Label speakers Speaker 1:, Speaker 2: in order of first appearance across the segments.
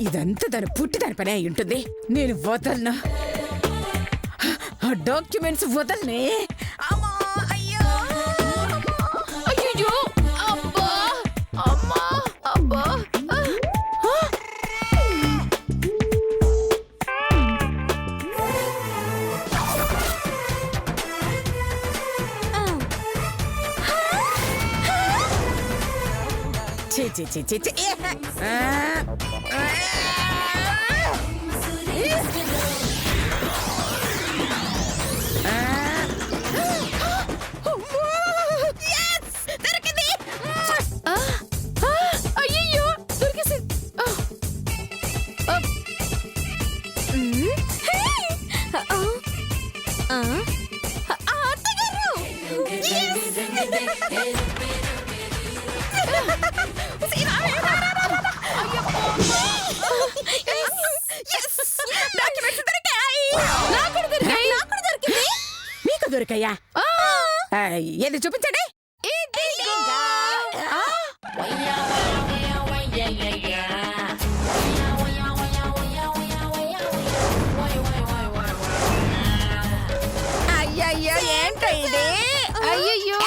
Speaker 1: ఇదంతా దాని పుట్టిదాని పని అయి ఉంటుంది. నేను వదలను, ఆ డాక్యుమెంట్స్ వదలనే. అమ్మా, అయ్యో,
Speaker 2: అయ్యో, అబ్బా, అమ్మా, అబ్బా.
Speaker 1: చీ చీ చీ చీ చీ.
Speaker 2: అయ్యో, దొరికేసి.
Speaker 1: మీకు దొరికాయా? ఏది చూపించండి. అయ్యయ్యో, ఏంటో ఇది?
Speaker 2: అయ్యయ్యో.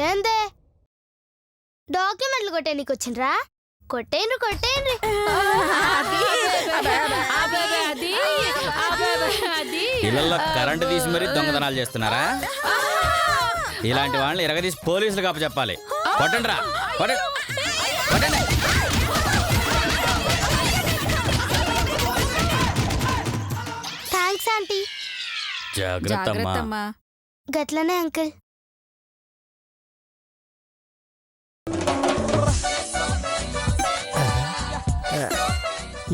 Speaker 3: ఏందే డాక్యుమెంట్లు కొట్టేనికి వచ్చిండ్రా? కొట్టేయండి కొట్టేయండి.
Speaker 4: ఇళ్లలో కరెంటు తీసి మరీ దొంగతనాలు చేస్తున్నారా? ఇలాంటి వాళ్ళని ఇరగదీసి పోలీసులు కాప చెప్పాలి. కొట్టండి రా, కొట్టండి.
Speaker 3: Thanks aunty.
Speaker 4: జాగ్రత్తమ్మా.
Speaker 3: గట్లనే అంకుల్.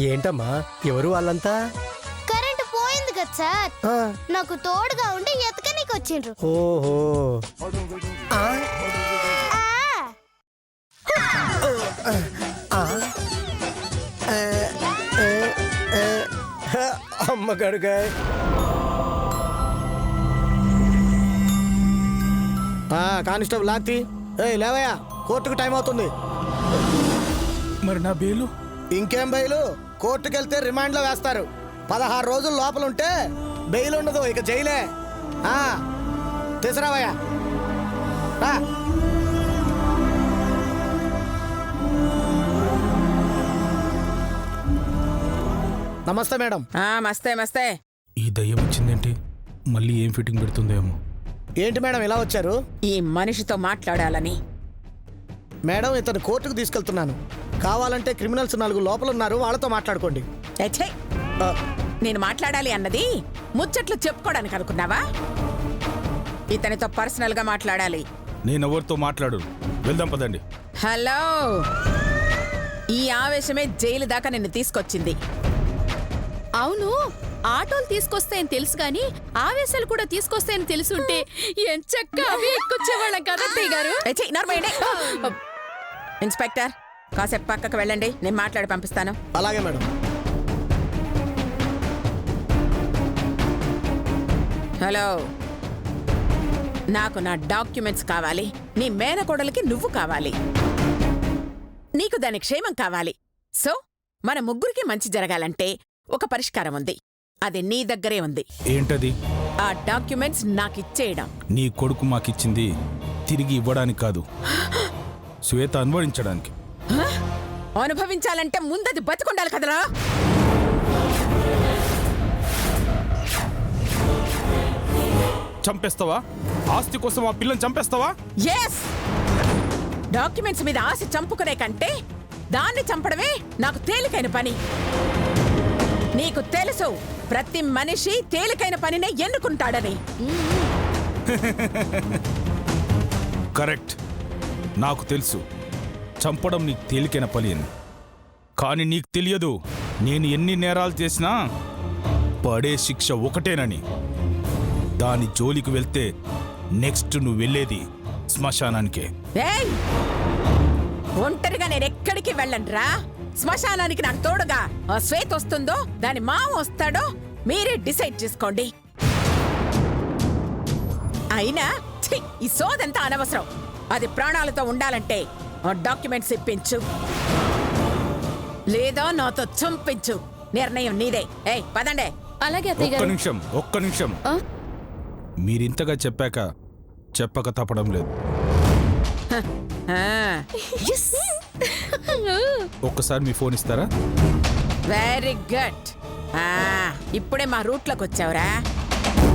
Speaker 5: ఏంటమ్మా, ఎవరు వాళ్ళంతా?
Speaker 3: కరెంటు పోయింది కదా సార్, నాకు తోడుగా ఉండి ఎతకనీకి వచ్చిండ్రు.
Speaker 5: ఓహో. అమ్మ గడుగా. కానిస్టేబుల్ లాక్తి. లేవయ్యా, కోర్టుకు టైం అవుతుంది.
Speaker 6: మరి నా బెయిలు?
Speaker 5: ఇంకేం బెయిలు? కోర్టుకెళ్తే రిమాండ్లో వేస్తారు. 16 రోజులు లోపల ఉంటే బెయిల్ ఉండదు, ఇక జైలే. తీసురావయ్యా. నమస్తే మేడం.
Speaker 1: మస్తే మస్తే.
Speaker 6: ఈ దయ్యం వచ్చిందేంటి? మళ్ళీ ఏం ఫిట్టింగ్ పెడుతుందేమో.
Speaker 5: ఏంటి మేడం ఇలా వచ్చారు?
Speaker 1: ఈ మనిషితో మాట్లాడాలని.
Speaker 5: మేడం, ఇతను కోర్టుకు తీసుకెళ్తున్నాను. కావాలంటే క్రిమినల్స్ 4 లోపల ఉన్నారు, వాళ్ళతో మాట్లాడుకోండి.
Speaker 1: నేను మాట్లాడాలి అన్నది ముచ్చట్లు చెప్పుకోవడానికి అనుకున్నావా? ఇతనితో పర్సనల్ గా మాట్లాడాలి.
Speaker 6: నేనెవరితో మాట్లాడు? వెళ్దాం పదండి.
Speaker 1: హలో, ఈ ఆవేశమే జైలు దాకా నిన్ను తీసుకొచ్చింది.
Speaker 2: అవును, ఆటోలు తీసుకొస్తాయని తెలుసు గాని ఆవేశాలు కూడా తీసుకొస్తాయని తెలుసుంటే ఎంచక్క అవి ఎక్కొచ్చేవాళ్ళం కదా అత్తయ్య గారు.
Speaker 1: ఇన్స్పెక్టర్, కాసేపు పక్కకు వెళ్ళండి, నేను మాట్లాడి పంపిస్తాను.
Speaker 5: అలాగే మేడం.
Speaker 1: హలో, నాకు నా డాక్యుమెంట్స్ కావాలి. నీ మేనకోడలికి నువ్వు కావాలి. నీకు దాని క్షేమం కావాలి. సో మన ముగ్గురికి మంచి జరగాలంటే ఒక పరిష్కారం ఉంది. అది నీ దగ్గరే ఉంది.
Speaker 6: ఏంటది?
Speaker 1: ఆ డాక్యుమెంట్స్ నాకిచ్చేయడం.
Speaker 6: నీ కొడుకు మాకిచ్చింది తిరిగి ఇవ్వడానికి కాదు, శ్వేత అనుభవించడానికి.
Speaker 1: అనుభవించాలంటే ముందది బతికుండాలి కదరా.
Speaker 6: చంపేస్తావా? ఆస్తి కోసం ఆ పిల్లని చంపేస్తావా?
Speaker 1: ఎస్. డాక్యుమెంట్స్ మీద ఆశ చంపుకునే కంటే దాన్ని చంపడమే నాకు తేలికైన పని. నీకు తెలుసు, ప్రతి మనిషి తేలికైన పనినే ఎన్నుకుంటాడని.
Speaker 6: కరెక్ట్, నాకు తెలుసు చంపడం నీకు తేలికైన పని అని. కానీ నీకు తెలియదు, నేను ఎన్ని నేరాలు చేసినా పడే శిక్ష ఒకటేనని. దాని జోలికి వెళ్తే నెక్స్ట్ నువ్వు వెళ్ళేది శ్మశానానికే.
Speaker 1: ఏయ్ ఒంటరిగా నేను ఎక్కడికి వెళ్ళనురా. శ్మశానానికి నాకు తోడుగా ఆ శ్వేత వస్తుందో దాని మామ వస్తాడో మీరే డిసైడ్ చేసుకోండి. అయినా ఛీ, ఈ సోదంతా అనవసరం. అది ప్రాణాలతో ఉండాలంటే ఆ డాక్యుమెంట్స్ ఇప్పించు, లేదా నాతో చంపించు. నిర్ణయం నీదే. ఏయ్ పదండే.
Speaker 2: అలాగే అత్తయ్య
Speaker 6: ఒక్క
Speaker 2: గారు.
Speaker 6: నిమిషం, ఒక్క నిమిషం.
Speaker 2: ఆ?
Speaker 6: మీరింతగా చెప్పాక చెప్పక తప్పడం లేదు. ఒక్కసారి మీ ఫోన్ ఇస్తారా?
Speaker 1: Very good. ఇప్పుడే మా రూట్లోకి వచ్చావురా.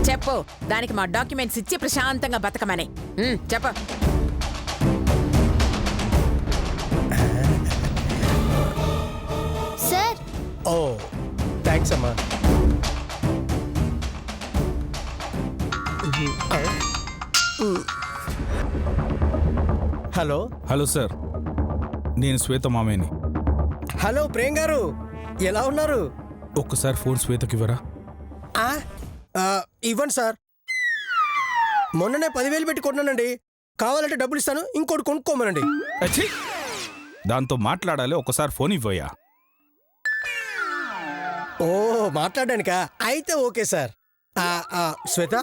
Speaker 1: చెప్పు, దానికి మా డాక్యుమెంట్స్ ఇచ్చి ప్రశాంతంగా బతకమని. చెప్పు.
Speaker 3: సార్
Speaker 5: ఓ థ్యాంక్స్ అమ్మా. హలో
Speaker 6: హలో సార్, నేను శ్వేత మామయ్యని.
Speaker 5: హలో ప్రేమ్ గారు, ఎలా ఉన్నారు?
Speaker 6: ఒక్కసారి ఫోన్ శ్వేతకి ఇవ్వరా?
Speaker 5: ఇవ్వండి సార్. మొన్ననే 10,000 పెట్టి కొన్నానండి. కావాలంటే డబ్బులు ఇస్తాను, ఇంకోటి కొనుక్కోమనండి.
Speaker 6: అచ్చి! దాంతో మాట్లాడాలి, ఒకసారి ఫోన్ ఇవ్వయ్యా.
Speaker 5: ఓ మాట్లాడడానికా? అయితే ఓకే సార్. శ్వేత,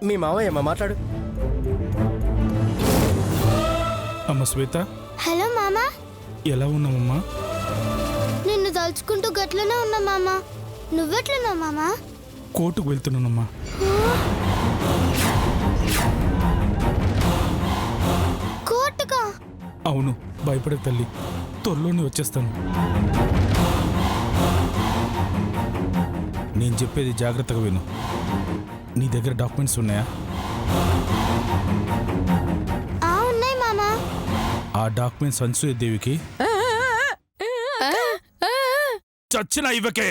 Speaker 5: మీ మామయ్యమ్మ మాట్లాడు.
Speaker 6: అమ్మ శ్వేత,
Speaker 3: హలో మామా.
Speaker 6: ఎలా ఉన్నావమ్మా?
Speaker 3: నిన్ను తలుచుకుంటూ గట్లనే ఉన్నా మామా. నువ్వెట్లున్నావు మామా?
Speaker 6: కోర్టుకు వెళ్తున్నానమ్మా.
Speaker 3: కోర్టుకా?
Speaker 6: అవును, భయపడే తల్లి, త్వరలోనే వచ్చేస్తాను. నేను చెప్పేది జాగ్రత్తగా విను. నీ దగ్గర డాక్యుమెంట్స్ ఉన్నాయా?
Speaker 3: ఉన్నాయి మామా.
Speaker 6: ఆ డాక్యుమెంట్స్ అనసూయ దేవికి చచ్చిన ఇవ్వకే.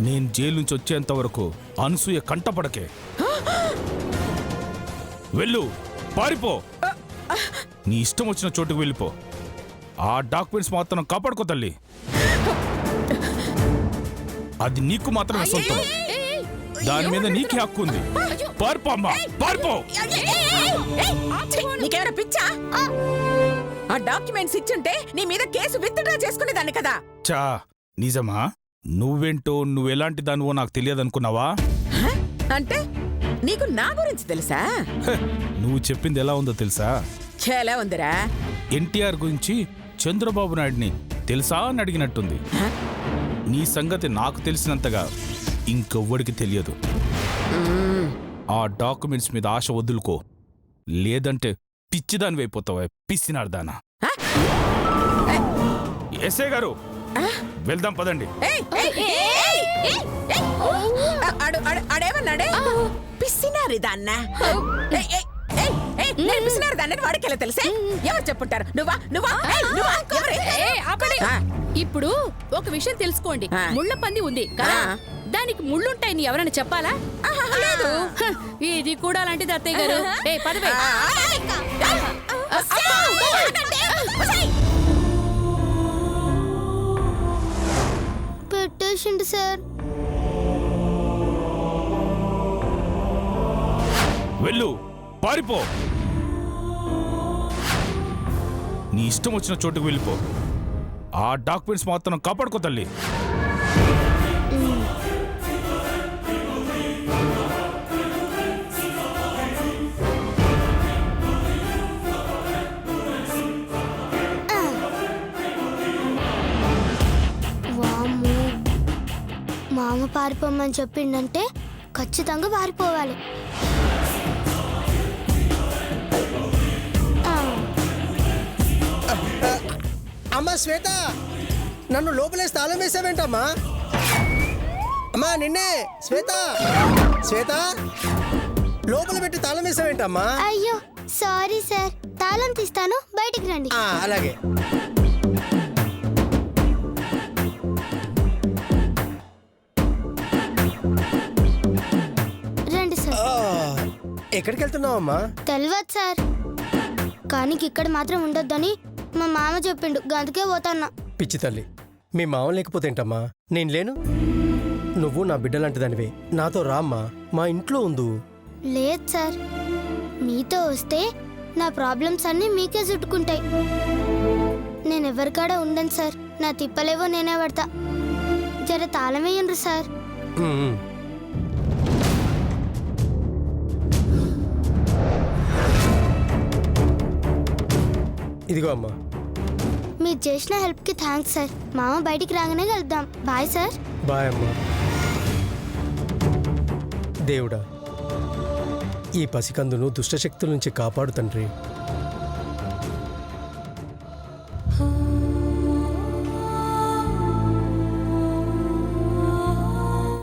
Speaker 6: నేను జైలు నుంచి వచ్చేంత వరకు అనసూయ కంటపడకే. వెళ్ళు, పారిపో. నీ ఇష్టం వచ్చిన చోటుకు వెళ్ళిపో. ఆ డాక్యుమెంట్స్ మాత్రం కాపాడుకో తల్లి. అది నీకు మాత్రమే సొంతం. దాని మీద నీకే హక్కు ఉంది. పారిపో అమ్మా, పారిపో.
Speaker 1: నీకేమైనా పిచ్చా? ఆ డాక్యుమెంట్స్ ఇచ్చుంటే నీ మీద కేసు విత్డ్రా చేసుకునేదాన్ని కదా.
Speaker 6: చా, నిజమా? నువ్వేంటో, నువ్వెలాంటి దానివో నాకు తెలియదనుకున్నావా?
Speaker 1: అంటే నీకు నా గురించి తెలుసా?
Speaker 6: నువ్వు చెప్పింది ఎలా ఉందో తెలుసా?
Speaker 1: చాలా ఉందిరా.
Speaker 6: ఎన్టీఆర్ గురించి చంద్రబాబు నాయుడిని తెలుసా అని అడిగినట్టుంది. నీ సంగతి నాకు తెలిసినంతగా ఇంకెవ్వడికి తెలియదు. ఆ డాక్యుమెంట్స్ మీద ఆశ వదులుకో, లేదంటే పిచ్చిదాని అయిపోతావా, పిచ్చినార్దానా. ఎస్ఐ గారు, వెళ్దాం పదండి.
Speaker 1: అడేమన్నాడే? పిసినారి దాన్న. పిసినారి దాన్ని వాడికెలా తెలిసే? ఎవరు చెప్పుంటారు? నువ్వా నువ్వా నువ్వా?
Speaker 2: ఇప్పుడు ఒక విషయం తెలుసుకోండి.
Speaker 1: ఆ.
Speaker 2: ముళ్ళ పంది ఉంది కదా, దానికి ముళ్ళుంటాయని ఎవరైనా చెప్పాలా?
Speaker 1: లేదు.
Speaker 2: ఇది కూడా అలాంటిది అత్తయ్య గారు. ఏ పదవే.
Speaker 3: పెట్టేసిండు సార్.
Speaker 6: వెళ్ళు, పారిపో. నీ ఇష్టం వచ్చిన చోటుకు వెళ్ళిపో. ఆ డాక్యుమెంట్స్ మాత్రం కాపాడుకో తల్లి.
Speaker 3: వామ్మో, మామ పారిపోమని చెప్పిండంటే ఖచ్చితంగా పారిపోవాలి.
Speaker 5: అమ్మా శ్వేత, నన్ను లోపలేసి తాళం వేసావేంటమ్మా? అమ్మా నిన్నే. శ్వేత, శ్వేత, లోపల పెట్టి తాళం వేసావేంటమ్మా?
Speaker 3: అయ్యో సారీ సార్. తాళం తీస్తాను, బయటికి రండి.
Speaker 5: అలాగే.
Speaker 3: రండి సార్.
Speaker 5: ఎక్కడికి వెళ్తున్నావమ్మా?
Speaker 3: తెలియదు సార్, కానీ ఇక్కడ మాత్రం ఉండొద్దని మా మామ చెప్పిండు గందుకే పోతాన్నా.
Speaker 7: పిచ్చి తల్లి, మీ మామ లేకపోతే ఏంటమ్మా? నేను లేను. నువ్వు నా బిడ్డలాంటిదానివే. నాతో రామ్మా, మా ఇంట్లో ఉండు.
Speaker 3: లేదు సార్, మీతో వస్తే నా ప్రాబ్లమ్స్ అన్నీ మీకే చుట్టుకుంటాయి. నేను ఎవరికాడ ఉండను సార్. నా తిప్పలేవో నేనే పడతా. జర తాళం వేయండి సార్.
Speaker 7: ఉమ్. ఇదిగో అమ్మా.
Speaker 3: మీరు చేసిన హెల్ప్కి థ్యాంక్స్ సార్. మామ బయటికి రాగానే కలుద్దాం. Bye sir.
Speaker 7: బాయ్ అమ్మా. దేవుడా, ఈ పసికందును దుష్టశక్తుల నుంచి కాపాడు తండ్రి.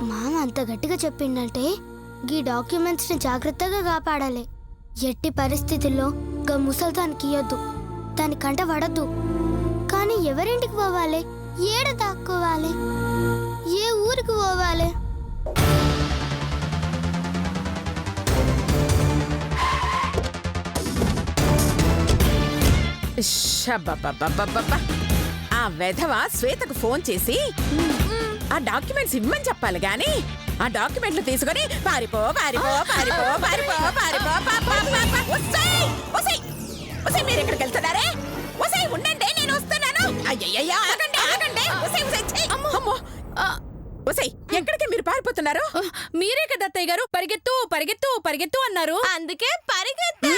Speaker 3: మామ అంత గట్టిగా చెప్పిండంటే గీ డాక్యుమెంట్స్ని జాగ్రత్తగా కాపాడాలి. ఎట్టి పరిస్థితుల్లో గా ముసల్దానికి ఇయ్యొద్దు, దాని కంట పడద్దు. కానీ ఎవరింటికి పోవాలి, ఏడ దాక్కోవాలి, ఏ ఊరికి పోవాలి?
Speaker 1: షబ్బబ్బబ్బబ్బబ్బబ్బ. ఆ వెధవ శ్వేతకు ఫోన్ చేసి ఆ డాక్యుమెంట్స్ ఇమ్మని చెప్పాలి గాని ఆ డాక్యుమెంట్లు తీసుకొని పారిపో పారిపో పారిపో పారిపో పారిపో మీరు ఎక్కడికి వెళ్తున్నారే? ఒసై ఉండండి, నేను వస్తున్నాను. అయ్యయ్యో, ఆగండి ఆగండి. ఒసై ఒసై ఛీ! అమ్మో. ఒసై, ఎక్కడికి మీరు పారిపోతున్నారు?
Speaker 2: మీరే కదా అత్తయ్య గారు పరిగెత్తు పరిగెత్తు పరిగెత్తు అన్నారు. అందుకే పరిగెత్తా.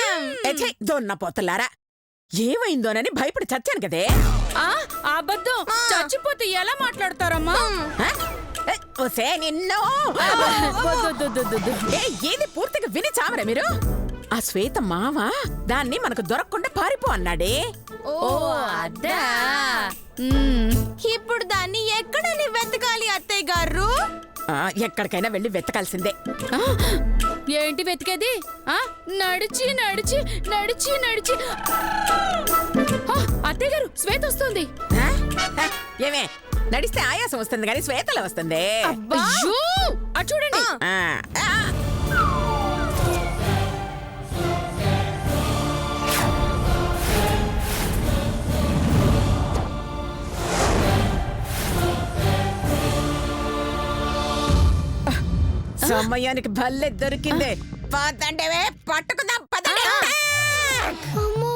Speaker 1: దొన్న పోతులారా, ఏమైందోనని భయపడి చచ్చాను కదే.
Speaker 2: అబద్ధం. చచ్చిపోతే ఎలా మాట్లాడతారమ్మా?
Speaker 1: ఒసే నిన్ను. ఏది పూర్తిగా విని చావరా మీరు? ఆ శ్వేత మామ దాన్ని మనకు దొరకకుండా పారిపో అన్నాడే.
Speaker 2: ఓ అద్దా. ఇప్పుడు దాన్ని ఎక్కడ వెతకాలి అత్తయ్య గారు?
Speaker 1: ఎక్కడికైనా వెళ్ళి వెతకాల్సిందే.
Speaker 2: ఏంటి వెతికేది? నడిచి నడిచి నడిచి నడిచి అత్తయ్య గారు శ్వేత వస్తుంది.
Speaker 1: ఏమే, నడిస్తే ఆయాసం వస్తుంది కానీ శ్వేతలో వస్తుంది.
Speaker 2: చూడండి.
Speaker 1: సమయానికి భల్లే దొరికిందే. పదండేవే, పట్టుకుందాం పదండి.
Speaker 3: అమ్మో,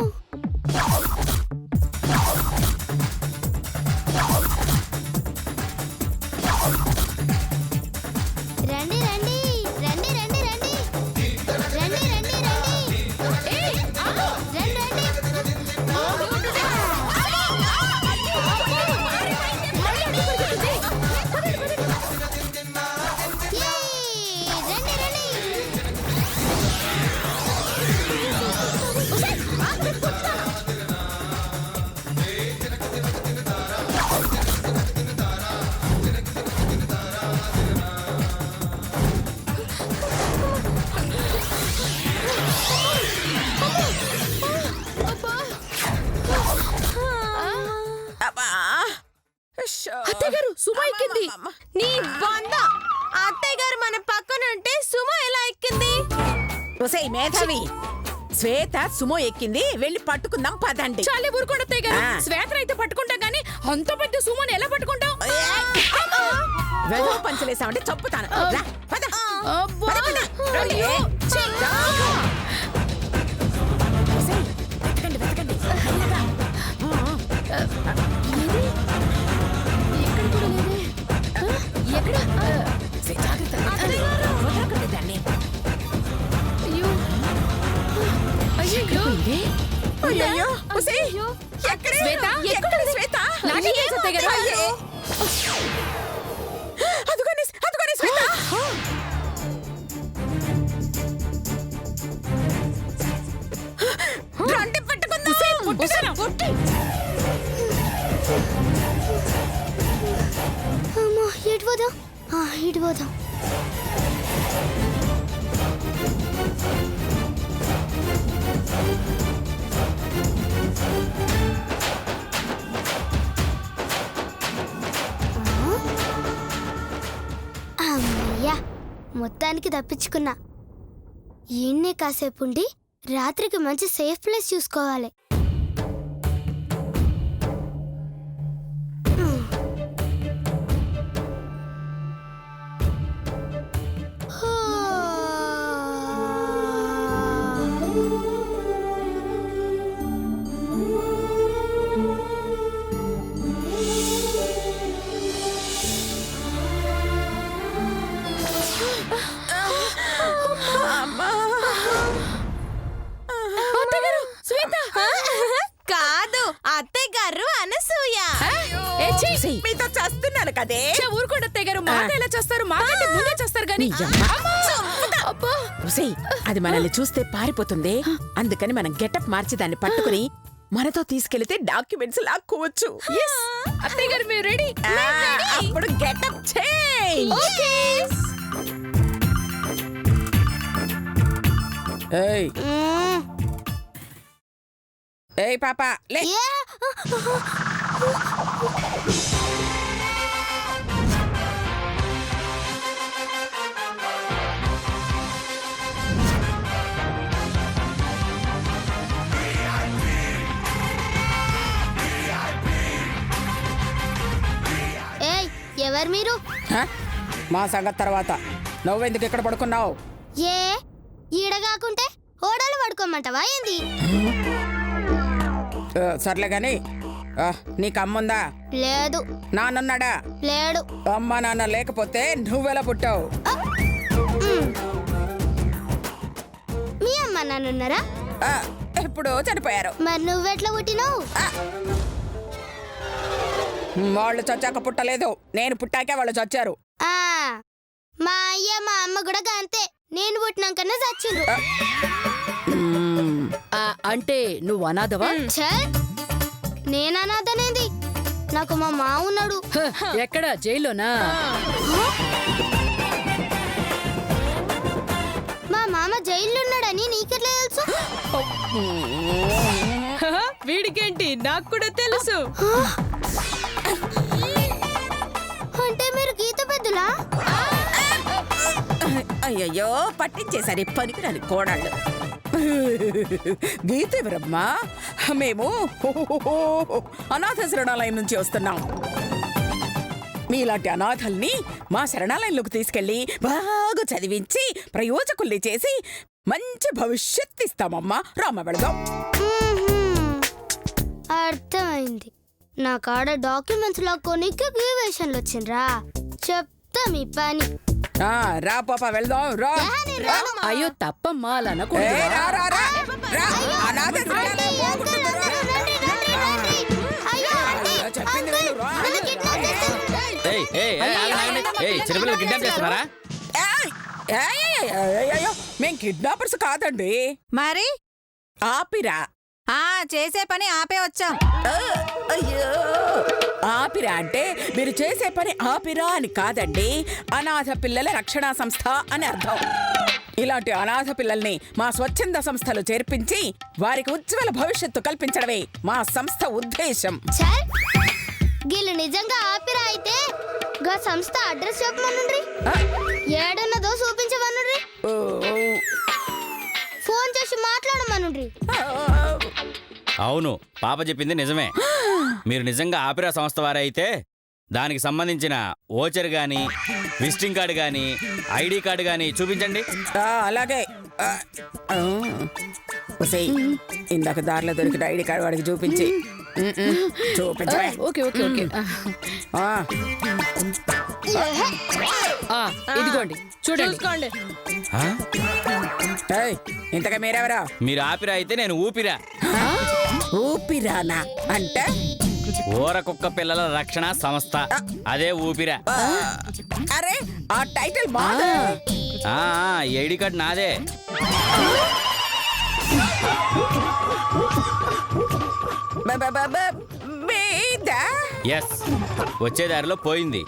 Speaker 3: రండి రండి రండి రండి రండి రండి రండి రండి. ఏయ్, రండి రండి.
Speaker 2: అత్తయ్య గారు సుమ ఎక్కింది. నీ బంద. అత్తయ్య గారు మన పక్కన ఉంటే సుమ ఎలా ఎక్కింది?
Speaker 1: ఒసేయ్ మేధావి, శ్వేత సుమో ఎక్కింది, వెళ్ళి పట్టుకుందాం పదండి.
Speaker 2: చాలే ఊరుకోండి అత్తయ్య గారు. శ్వేత అయితే పట్టుకుంటాం కానీ అంత పెద్ద సుమని ఎలా పట్టుకుంటాం?
Speaker 1: వెధవ పంచలేసామంటే చప్పుతాను. రా, పద.
Speaker 2: అబ్బా.
Speaker 1: పద, పద. రండి.
Speaker 2: అయ్యో,
Speaker 1: రా. ఒసేయ్, వెతకండి, వెతకండి. మెల్లగా.
Speaker 2: ఎక్కడ?
Speaker 1: ఒసేయ్, జాగ్రత్తగా. వదలకండి దాన్ని.
Speaker 2: అయ్యో అయ్యో
Speaker 1: అయ్యయ్యో, ఒసేయ్, ఎక్కడ
Speaker 2: శ్వేత?
Speaker 1: ఎక్కడ శ్వేత?
Speaker 2: నాకే తెలుసు అత్తయ్య గారు.
Speaker 1: అయ్యో. అదుగోనే, అదుగోనే శ్వేత. రండి పట్టుకుందాం.
Speaker 2: పుట్టి.
Speaker 3: అమ్మో, ఇటు పోదాం. ఇటు పోదాం. అమ్మయ్యా, మొత్తానికి తప్పించుకున్నా. ఈయన్నే కాసేపు ఉండి రాత్రికి మంచి సేఫ్ ప్లేస్ చూసుకోవాలి.
Speaker 8: కాదు అత్తయ్య గారు అనసూయ.
Speaker 1: ఒసేయ్, మీతో చేస్తున్నాను కదే.
Speaker 2: ఊరుకోండి అత్తయ్య గారు, మాట ఎలా చేస్తారు? మాకంటే ముందే చేస్తారు గాని. అబ్బా,
Speaker 1: ఒసేయ్, అది మనల్ని చూస్తే పారిపోతుంది. అందుకని మనం గెటప్ మార్చి దాన్ని పట్టుకుని మనతో తీసుకెళ్తే డాక్యుమెంట్స్ లాక్కోవచ్చు.
Speaker 2: అత్తయ్య గారు మీరు రెడీ?
Speaker 1: అప్పుడు గెటప్ చేంజ్. ఏయ్ ఏయ్ పాప లే.
Speaker 3: ఏయ్ ఎవరు మీరు?
Speaker 1: హ? మా సంగతి తర్వాత నువ్వెందుకు ఇక్కడ పడుకున్నావు?
Speaker 3: ఏ ఈడ కాకుంటే ఓడలు పడుకోమంటావా ఏంది?
Speaker 1: సర్లే గాని నీకు అమ్ముందా?
Speaker 3: లేదు.
Speaker 1: నాన్నున్నాడా?
Speaker 3: లేడు.
Speaker 1: అమ్మ నాన్న లేకపోతే నువ్వెలా పుట్టావు?
Speaker 3: మీ అమ్మ నాన్నున్నారా?
Speaker 1: ఎప్పుడో చనిపోయారు.
Speaker 3: మరి నువ్వెట్లా పుట్టినావు?
Speaker 1: వాళ్ళు చచ్చాక పుట్టలేదు, నేను పుట్టాకే వాళ్ళు చచ్చారు.
Speaker 3: మా అయ్య మా అమ్మ కూడా అంతే, నేను పుట్టినాకనే చచ్చిండ్రు.
Speaker 2: అంటే నువ్వు అనాథవా?
Speaker 3: నేను అనాథనేది, నాకు మా మావ ఉన్నాడు.
Speaker 2: ఎక్కడ? జైల్లోనా?
Speaker 3: మా మామ జైల్లో ఉన్నాడని నీకెట్లా తెలుసు?
Speaker 2: వీడికేంటి, నాకు కూడా తెలుసు.
Speaker 3: అంటే మీరు గీత పెద్దలా?
Speaker 1: అయ్యయ్యో పట్టించేసరి పనికిరాని కోడాళ్ళు. గీత బ్రహ్మ, మేము అనాథ శరణాలయం నుంచి వస్తున్నాం. మీలాంటి అనాథల్ని మా శరణాలయంలోకి తీసుకెళ్లి బాగా చదివించి ప్రయోజకుల్ని చేసి మంచి భవిష్యత్తు ఇస్తామమ్మా. రామ వెళదాం.
Speaker 3: అర్థమైంది. నా కాడ డాక్యుమెంట్స్ లాక్కోనికి వేషన్లు వచ్చిండ్రా. చెప్తా మీ పని.
Speaker 1: రా పాప వెళ్దాం. రా.
Speaker 2: అయ్యో తప్పమ్మా, అలా
Speaker 1: ఏ,
Speaker 2: అనకూడదు.
Speaker 1: రా, రా, రా. రా. అనాథ శరణాలయం పోగొట్టుకుందా? చెప్పింది విను, రా.
Speaker 4: చిన్నపిల్లలు కిడ్నాప్ చేస్తున్నారా?
Speaker 1: అయ్యో మేం కిడ్నాపర్స్ కాదండి.
Speaker 8: మరి
Speaker 1: ఆపిరా.
Speaker 8: చేసే పని ఆపే వచ్చాం.
Speaker 1: అయ్యో ఆపిరా అంటే మీరు చేసే పని ఆపిరా అని కాదండి, అనాథ పిల్లల రక్షణ సంస్థ అని అర్థం. ఇలాంటి అనాథ పిల్లల్ని మా స్వచ్ఛంద సంస్థలు చేర్పించి వారికి ఉజ్వల భవిష్యత్తు కల్పించడమే మా సంస్థ ఉద్దేశం.
Speaker 3: గీళ్ళు నిజంగా ఆపిరా అయితే గా సంస్థ అడ్రస్ చెప్పమనుండ్రి. ఏడున్నదో చూపించమనుండ్రి. ఫోన్ చేసి మాట్లాడమనుండ్రి.
Speaker 4: అవును, పాప చెప్పింది నిజమే. మీరు నిజంగా ఆపిరా సంస్థ వారే అయితే దానికి సంబంధించిన ఓచర్ గాని, విజిటింగ్ కార్డు గాని, ఐడి కార్డు గాని చూపించండి.
Speaker 1: అలాగే. ఇందాక దారిలో దొరికిన ఐడి కార్డు వాడికి చూపించి చూపించవే.
Speaker 2: Okay okay okay. ఇదిగోండి చూడండి.
Speaker 1: ఇంతగా మీరెవరా?
Speaker 4: మీరు ఆపిరా అయితే నేను ఊపిరా.
Speaker 1: ఊపిరానా అంటే?
Speaker 4: ఊర కుక్క పిల్లల రక్షణ సంస్థ, అదే ఊపిరా.
Speaker 1: అరే ఆ టైటిల్ బాగా.
Speaker 4: ఐడి కార్డు నాదే. ఎస్, వచ్చే దారిలో పోయింది.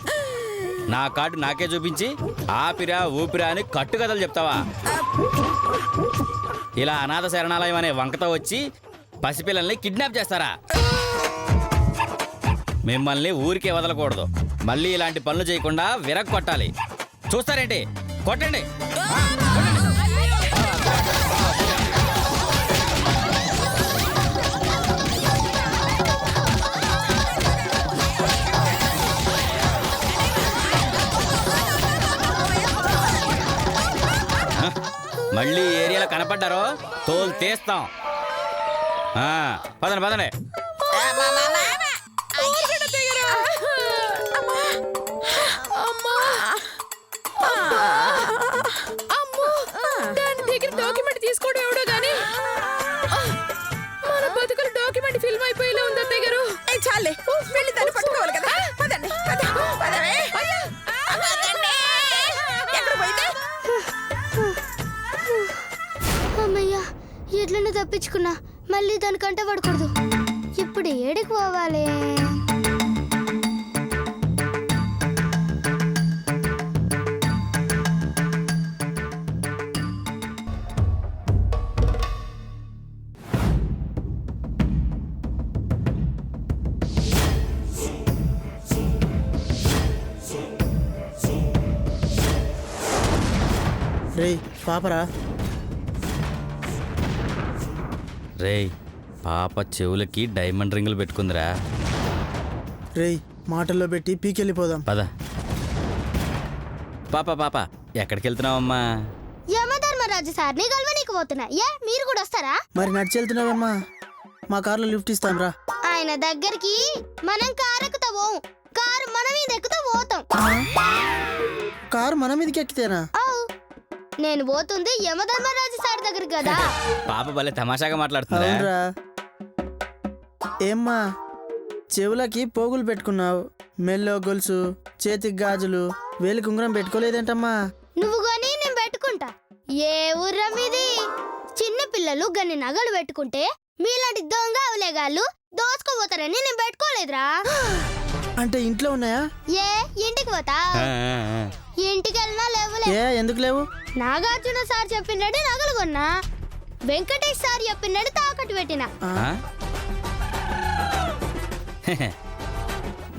Speaker 4: నా కార్డు నాకే చూపించి ఆపిరా ఊపిరా అని కట్టుకథలు చెప్తావా? ఇలా అనాథ శరణాలయం అనే వంకతో వచ్చి పసిపిల్లల్ని కిడ్నాప్ చేస్తారా? మిమ్మల్ని ఊరికే వదలకూడదు. మళ్ళీ ఇలాంటి పనులు చేయకుండా విరగొట్టాలి. చూస్తారేంటి? కొట్టండి. ఏరియాలో కనపడ్డారో తోలు తీస్తాం. పదండి పదండి.
Speaker 2: అమ్మో దాని దగ్గర డాక్యుమెంట్ తీసుకోవడం ఎవడో గానీ మన బతుకులు డాక్యుమెంట్ ఫిల్మ్ అయిపోయేలా ఉంది అత్తయ్య గారు.
Speaker 1: చాలే వెళ్ళి దాన్ని పట్టుకోవాలి కదా. పదండి పదవే. ఎక్కడ పోయింది?
Speaker 3: అమ్మయ్యా ఎట్లనే తప్పించుకున్నా. మళ్ళీ దానికంటే పడకూడదు. ఇప్పుడు ఏడికి పోవాలి?
Speaker 5: రే పాపరా.
Speaker 4: రేయ్ పాప చెవులకి డైమండ్ రింగులు పెట్టుకుందిరా.
Speaker 5: రే మాటల్లో పెట్టి పీకెళ్ళిపోదాం.
Speaker 4: పద. పాప ఎక్కడికి వెళ్తున్నావమ్మా?
Speaker 3: యమధర్మరాజు సార్ని కలవనీకి పోతున్నా. మీరు కూడా వస్తారా?
Speaker 5: మరి నడిచి వెళ్తున్నావమ్మా? మా కార్లో లిఫ్ట్ ఇస్తాం రా.
Speaker 3: ఆయన దగ్గరికి మనం కారు ఎక్కుతా పోం. కారు మన మీద ఎక్కుతా పోతాం.
Speaker 5: కారు మన మీదకి ఎక్కితేనా?
Speaker 3: నేను పోతుంది యమధర్మరాజు సార్ దగ్గరికి కదా.
Speaker 4: పాప భలే తమాషాగా మాట్లాడుతుందా?
Speaker 5: అవునరా. ఏమ్మా చెవులకి పోగులు పెట్టుకున్నావు, మెల్లో గొలుసు, చేతికి గాజులు, వేలికి ఉంగరం పెట్టుకోలేదేంటమ్మా?
Speaker 3: నువ్వు కొని నేను పెట్టుకుంటా. ఏ ఊర్రా మీది? చిన్న పిల్లలు గన్ని నగలు పెట్టుకుంటే మీలాంటి దొంగ అవలేగాళ్ళు దోచుకోపోతారని నేను పెట్టుకోలేదురా.
Speaker 5: అంటే ఇంట్లో ఉన్నాయా?
Speaker 3: ఏ ఇంటికి పోతా? ఇంటికి వెళ్ళినా లేవులే.
Speaker 5: ఏ ఎందుకు లేవు?
Speaker 3: నాగార్జున సార్ చెప్పినట్టు నగలు కొన్నా. వెంకటేష్ సార్ చెప్పినట్టు తాకట్టు పెట్టిన.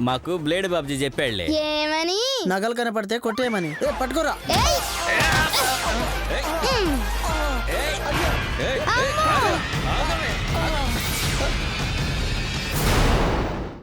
Speaker 4: మాకు బ్లేడ్ బాబ్జీ చెప్పాడులే.
Speaker 3: ఏమని?
Speaker 5: నగలు కనపడితే కొట్టేయమని. పట్టుకోరా.
Speaker 3: ఏయ్!